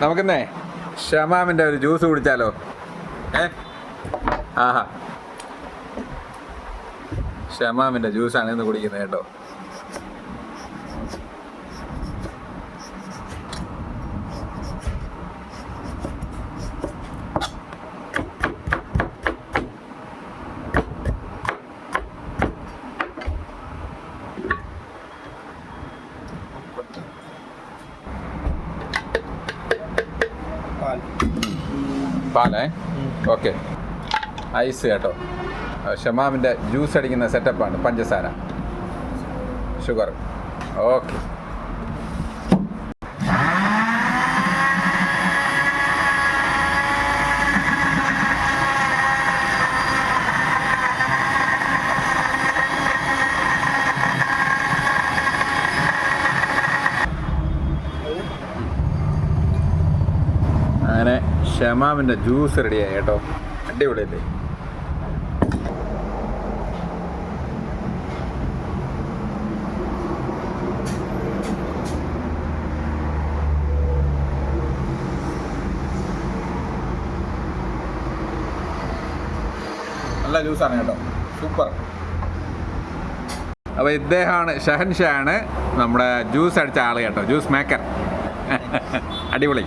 നമുക്കെന്നേ ഷമാമിൻ്റെ ഒരു ജ്യൂസ് കുടിച്ചാലോ? ആഹാ, ഷമാമിൻ്റെ ജ്യൂസാണ് ഇന്ന് കുടിക്കുന്നത് കേട്ടോ. പാലേ ഓക്കെ. ഐസ് കേട്ടോ. ഷമാമിൻ്റെ ജ്യൂസ് അടിക്കുന്ന സെറ്റപ്പാണ്. പഞ്ചസാര, ഷുഗർ. ഓക്കെ. അങ്ങനെ ഷമാമിൻ്റെ ജ്യൂസ് റെഡിയായി കേട്ടോ. അടിപൊളിയല്ലേ? നല്ല ജ്യൂസാണ് കേട്ടോ, സൂപ്പർ. അപ്പോൾ ഇദ്ദേഹമാണ് ഷഹൻഷാണ് നമ്മുടെ ജ്യൂസ് അടിച്ച ആൾ കേട്ടോ, ജ്യൂസ് മേക്കർ. അടിപൊളി.